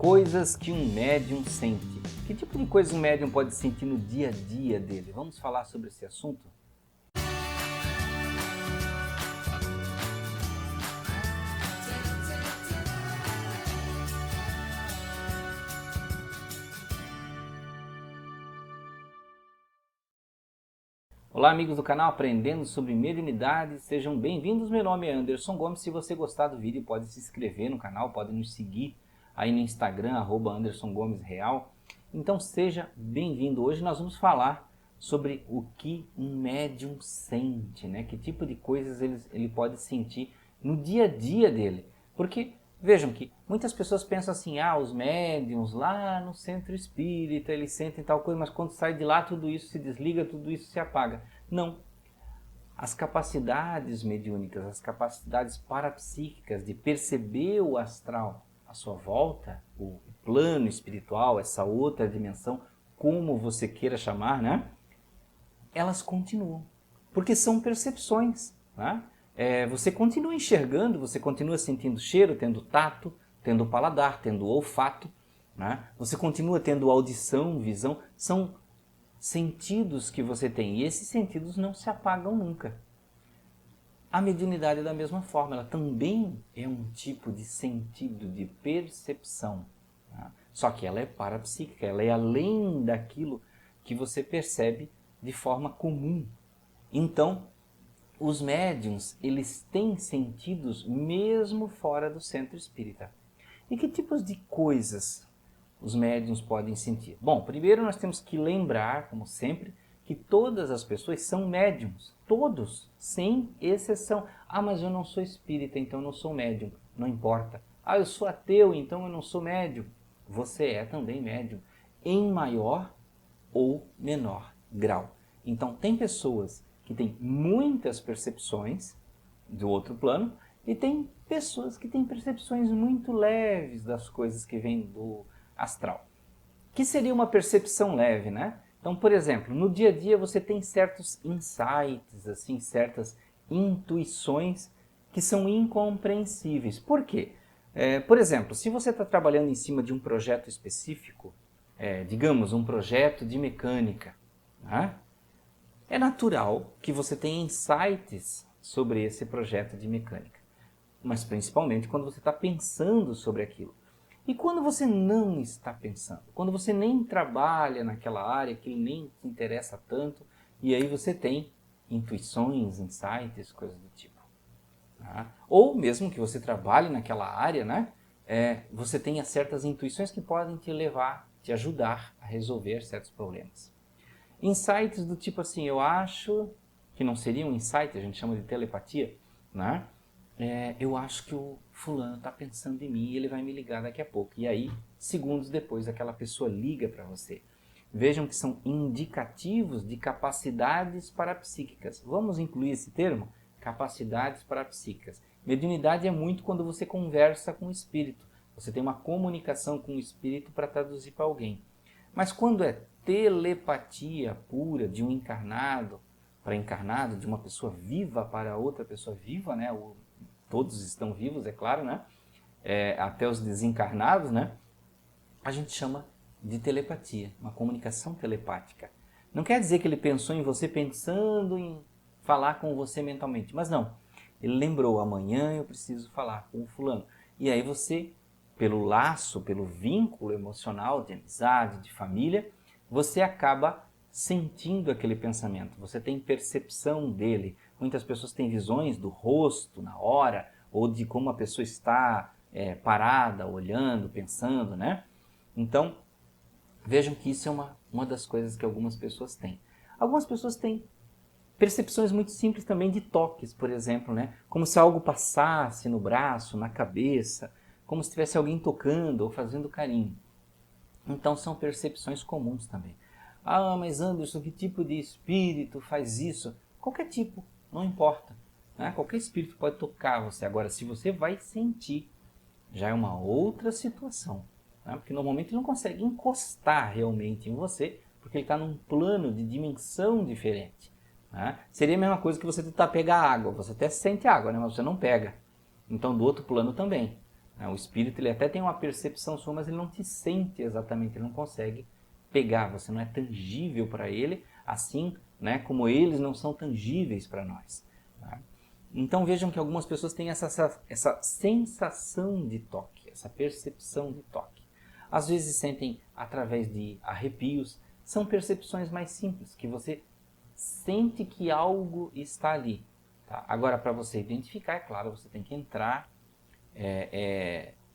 Coisas que um médium sente. Que tipo de coisa um médium pode sentir no dia a dia dele? Vamos falar sobre esse assunto? Olá amigos do canal Aprendendo sobre Mediunidade, sejam bem-vindos, meu nome é Anderson Gomes. Se você gostar do vídeo pode se inscrever no canal, pode nos seguir aí no Instagram, @AndersonGomesReal. Então seja bem-vindo. Hoje nós vamos falar sobre o que um médium sente, né? Que tipo de coisas ele pode sentir no dia a dia dele. Porque vejam que muitas pessoas pensam assim, os médiums lá no centro espírita, eles sentem tal coisa, mas quando sai de lá tudo isso se desliga, tudo isso se apaga. Não. As capacidades mediúnicas, as capacidades parapsíquicas de perceber o astral à sua volta, o plano espiritual, essa outra dimensão, como você queira chamar, né? Elas continuam, porque são percepções, né? Você continua enxergando, você continua sentindo cheiro, tendo tato, tendo paladar, tendo olfato, né? Você continua tendo audição, visão, são sentidos que você tem e esses sentidos não se apagam nunca. A mediunidade é da mesma forma, ela também é um tipo de sentido, de percepção, né? Só que ela é parapsíquica, ela é além daquilo que você percebe de forma comum. Então, os médiuns, eles têm sentidos mesmo fora do centro espírita. E que tipos de coisas os médiuns podem sentir? Bom, primeiro nós temos que lembrar, como sempre, que todas as pessoas são médiums. Todos, sem exceção. Mas eu não sou espírita, então eu não sou médium. Não importa. Eu sou ateu, então eu não sou médium. Você é também médium, em maior ou menor grau. Então tem pessoas que têm muitas percepções do outro plano e tem pessoas que têm percepções muito leves das coisas que vêm do astral. Que seria uma percepção leve, né? Então, por exemplo, no dia a dia você tem certos insights, assim, certas intuições que são incompreensíveis. Por quê? Por exemplo, se você está trabalhando em cima de um projeto específico, digamos, um projeto de mecânica, né? É natural que você tenha insights sobre esse projeto de mecânica, mas principalmente quando você está pensando sobre aquilo. E quando você não está pensando, quando você nem trabalha naquela área, aquilo nem te interessa tanto, e aí você tem intuições, insights, coisas do tipo. Tá? Ou mesmo que você trabalhe naquela área, né? Você tenha certas intuições que podem te levar, te ajudar a resolver certos problemas. Insights do tipo assim, eu acho que não seria um insight, a gente chama de telepatia, né? Eu acho que o fulano está pensando em mim e ele vai me ligar daqui a pouco. E aí, segundos depois, aquela pessoa liga para você. Vejam que são indicativos de capacidades parapsíquicas. Vamos incluir esse termo? Capacidades parapsíquicas. Mediunidade é muito quando você conversa com o espírito. Você tem uma comunicação com o espírito para traduzir para alguém. Mas quando é telepatia pura de um encarnado para encarnado, de uma pessoa viva para outra pessoa viva, né? Todos estão vivos, é claro, né? Até os desencarnados, né? A gente chama de telepatia, uma comunicação telepática. Não quer dizer que ele pensou em você pensando em falar com você mentalmente, mas não. Ele lembrou, amanhã eu preciso falar com o fulano. E aí você, pelo laço, pelo vínculo emocional de amizade, de família, você acaba sentindo aquele pensamento, você tem percepção dele. Muitas pessoas têm visões do rosto na hora, ou de como a pessoa está parada, olhando, pensando, né? Então, vejam que isso é uma das coisas que algumas pessoas têm. Algumas pessoas têm percepções muito simples também de toques, por exemplo, né? Como se algo passasse no braço, na cabeça, como se tivesse alguém tocando ou fazendo carinho. Então são percepções comuns também. Mas Anderson, que tipo de espírito faz isso? Qualquer tipo, não importa, né? Qualquer espírito pode tocar você. Agora, se você vai sentir, já é uma outra situação, né? Porque normalmente ele não consegue encostar realmente em você, porque ele está num plano de dimensão diferente, né? Seria a mesma coisa que você tentar pegar água. Você até sente água, né? Mas você não pega. Então do outro plano também, né? O espírito ele até tem uma percepção sua, mas ele não te sente exatamente, ele não consegue pegar, você não é tangível para ele, assim, né, como eles não são tangíveis para nós. Tá? Então vejam que algumas pessoas têm essa sensação de toque, essa percepção de toque. Às vezes sentem através de arrepios, são percepções mais simples, que você sente que algo está ali. Tá? Agora, para você identificar, é claro, você tem que entrar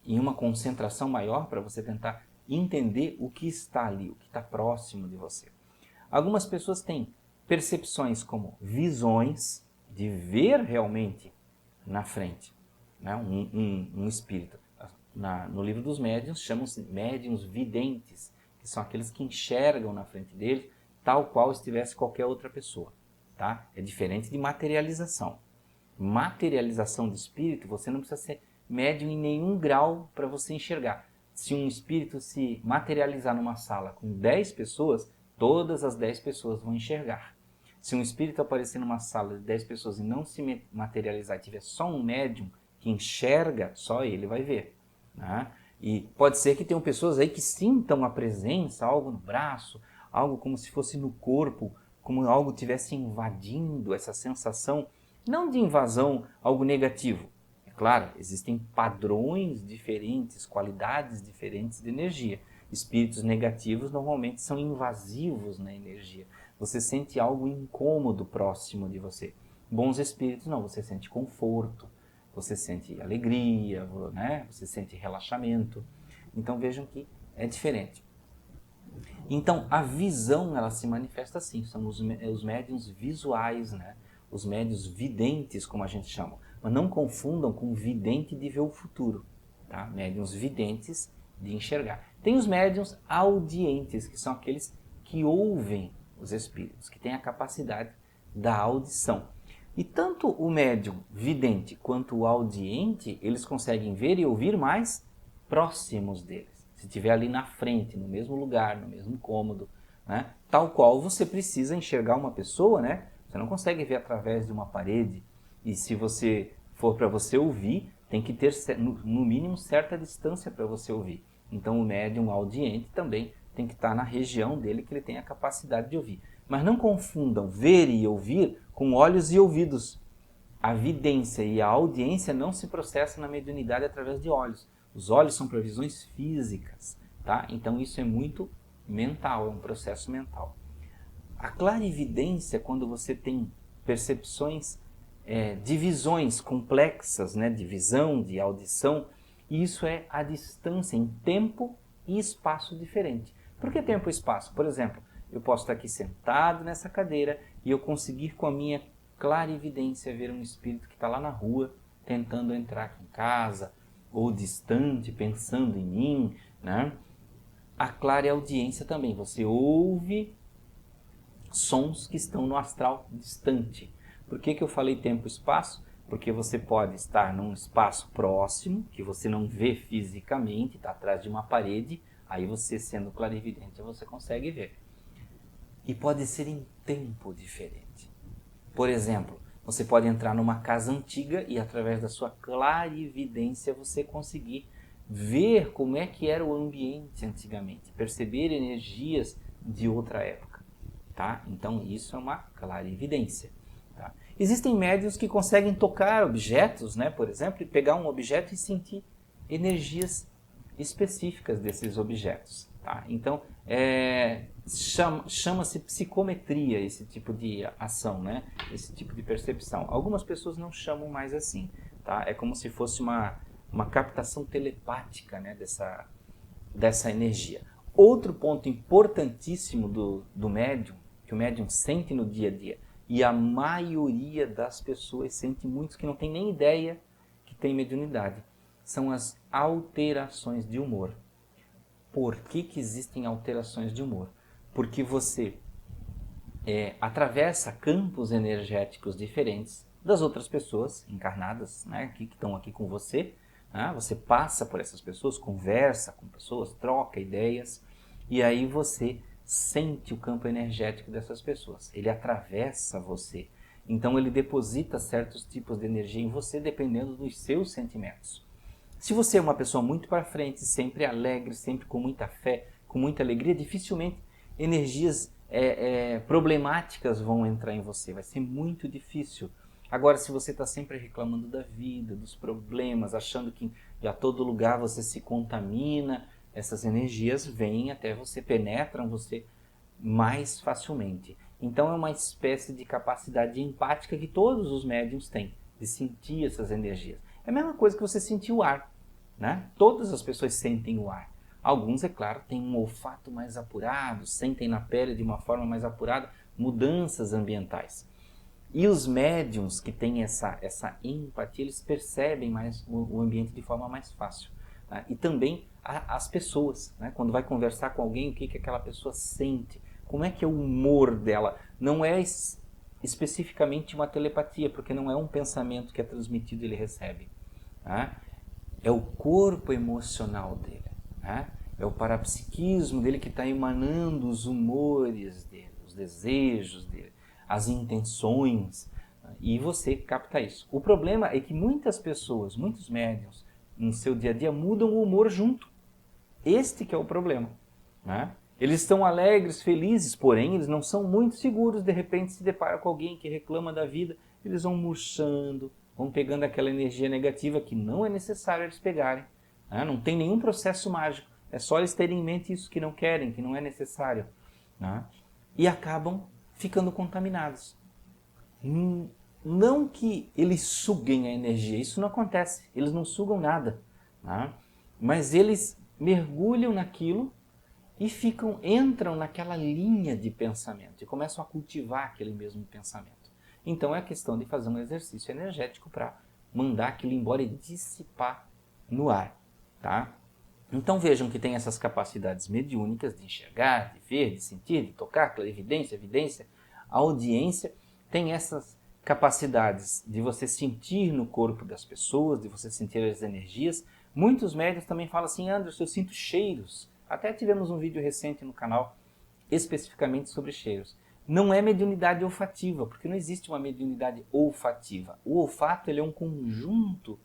em uma concentração maior para você tentar entender o que está ali, o que está próximo de você. Algumas pessoas têm percepções como visões, de ver realmente na frente, né? um espírito. No livro dos médiuns, chamam-se médiuns videntes, que são aqueles que enxergam na frente deles, tal qual estivesse qualquer outra pessoa. Tá? É diferente de materialização. Materialização de espírito, você não precisa ser médium em nenhum grau para você enxergar. Se um espírito se materializar numa sala com 10 pessoas, todas as 10 pessoas vão enxergar. Se um espírito aparecer numa sala de 10 pessoas e não se materializar e tiver só um médium que enxerga, só ele vai ver. Né? E pode ser que tenham pessoas aí que sintam a presença, algo no braço, algo como se fosse no corpo, como algo estivesse invadindo, essa sensação, não de invasão, algo negativo. É claro, existem padrões diferentes, qualidades diferentes de energia. Espíritos negativos normalmente são invasivos na energia. Você sente algo incômodo próximo de você. Bons espíritos não, você sente conforto, você sente alegria, né? Você sente relaxamento. Então vejam que é diferente. Então a visão ela se manifesta assim, são os médiuns visuais, né? Os médiuns videntes, como a gente chama. Mas não confundam com vidente de ver o futuro. Tá? Médiuns videntes de enxergar. Tem os médiuns audientes, que são aqueles que ouvem os espíritos, que têm a capacidade da audição. E tanto o médium vidente quanto o audiente, eles conseguem ver e ouvir mais próximos deles. Se estiver ali na frente, no mesmo lugar, no mesmo cômodo, né? Tal qual você precisa enxergar uma pessoa, né? Você não consegue ver através de uma parede. E se você for para você ouvir, tem que ter no mínimo certa distância para você ouvir. Então o médium audiente também tem que estar na região dele que ele tem a capacidade de ouvir. Mas não confundam ver e ouvir com olhos e ouvidos. A vidência e a audiência não se processam na mediunidade através de olhos. Os olhos são para visões físicas, tá? Então isso é muito mental, é um processo mental. A clarividência, quando você tem percepções de visões complexas, né? De visão, de audição, isso é a distância em tempo e espaço diferente. Por que tempo e espaço? Por exemplo, eu posso estar aqui sentado nessa cadeira e eu conseguir com a minha clarividência ver um espírito que está lá na rua tentando entrar aqui em casa ou distante, pensando em mim, né? A clareaudiência também, você ouve sons que estão no astral distante. Por que eu falei tempo e espaço? Porque você pode estar num espaço próximo, que você não vê fisicamente, está atrás de uma parede, aí você, sendo clarividente, você consegue ver. E pode ser em tempo diferente. Por exemplo, você pode entrar numa casa antiga e através da sua clarividência você conseguir ver como é que era o ambiente antigamente, perceber energias de outra época. Tá? Então isso é uma clarividência. Tá? Existem médiuns que conseguem tocar objetos, né, por exemplo, e pegar um objeto e sentir energias específicas desses objetos. Tá? Então chama-se psicometria esse tipo de ação, né? Esse tipo de percepção. Algumas pessoas não chamam mais assim. Tá? É como se fosse uma captação telepática, né, dessa energia. Outro ponto importantíssimo do médium, que o médium sente no dia a dia, e a maioria das pessoas sente, muitos que não tem nem ideia que tem mediunidade, são as alterações de humor. Por que existem alterações de humor? Porque você atravessa campos energéticos diferentes das outras pessoas encarnadas, né, que estão aqui com você. Né? Você passa por essas pessoas, conversa com pessoas, troca ideias, e aí você sente o campo energético dessas pessoas. Ele atravessa você. Então ele deposita certos tipos de energia em você dependendo dos seus sentimentos. Se você é uma pessoa muito para frente, sempre alegre, sempre com muita fé, com muita alegria, dificilmente energias problemáticas vão entrar em você, vai ser muito difícil. Agora, se você está sempre reclamando da vida, dos problemas, achando que a todo lugar você se contamina, essas energias vêm até você, penetram você mais facilmente. Então é uma espécie de capacidade empática que todos os médiums têm, de sentir essas energias. É a mesma coisa que você sentir o ar, né? Todas as pessoas sentem o ar. Alguns, é claro, têm um olfato mais apurado, sentem na pele de uma forma mais apurada mudanças ambientais. E os médiums que têm essa empatia, eles percebem mais o ambiente de forma mais fácil. Né? E também as pessoas, né? Quando vai conversar com alguém, o que aquela pessoa sente, como é que é o humor dela. Não é especificamente uma telepatia, porque não é um pensamento que é transmitido e ele recebe. Né? É o corpo emocional dele. Né? É o parapsiquismo dele que está emanando os humores dele, os desejos dele, as intenções, e você capta isso. O problema é que muitas pessoas, muitos médiuns, no seu dia a dia mudam o humor junto. Este que é o problema. Né? Eles estão alegres, felizes, porém eles não são muito seguros. De repente se depara com alguém que reclama da vida, eles vão murchando, vão pegando aquela energia negativa que não é necessário eles pegarem. Né? Não tem nenhum processo mágico, é só eles terem em mente isso que não querem, que não é necessário. Né? E acabam ficando contaminados. Não que eles suguem a energia, isso não acontece, eles não sugam nada. Né? Mas eles mergulham naquilo e entram naquela linha de pensamento e começam a cultivar aquele mesmo pensamento. Então é questão de fazer um exercício energético para mandar aquilo embora e dissipar no ar. Tá? Então vejam que tem essas capacidades mediúnicas de enxergar, de ver, de sentir, de tocar, clarividência, evidência, a audiência tem essas capacidades de você sentir no corpo das pessoas, de você sentir as energias. Muitos médiuns também falam assim: Anderson, eu sinto cheiros. Até tivemos um vídeo recente no canal especificamente sobre cheiros. Não é mediunidade olfativa, porque não existe uma mediunidade olfativa. O olfato ele é um conjunto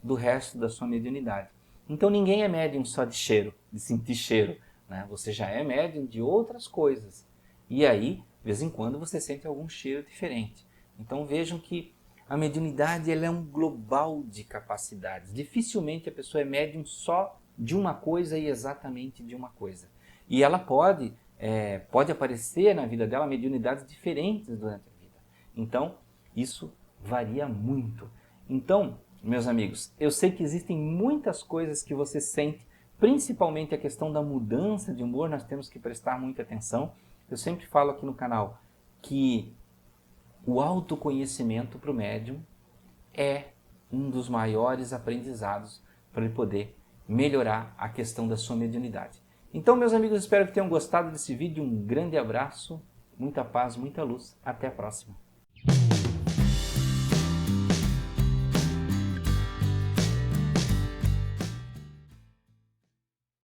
do resto da sua mediunidade. Então ninguém é médium só de cheiro, de sentir cheiro. Né? Você já é médium de outras coisas. E aí, de vez em quando, você sente algum cheiro diferente. Então vejam que a mediunidade ela é um global de capacidades. Dificilmente a pessoa é médium só de uma coisa e exatamente de uma coisa. E ela pode aparecer na vida dela mediunidades diferentes durante a vida. Então, isso varia muito. Então, meus amigos, eu sei que existem muitas coisas que você sente, principalmente a questão da mudança de humor, nós temos que prestar muita atenção. Eu sempre falo aqui no canal que o autoconhecimento para o médium é um dos maiores aprendizados para ele poder melhorar a questão da sua mediunidade. Então, meus amigos, espero que tenham gostado desse vídeo. Um grande abraço, muita paz, muita luz. Até a próxima.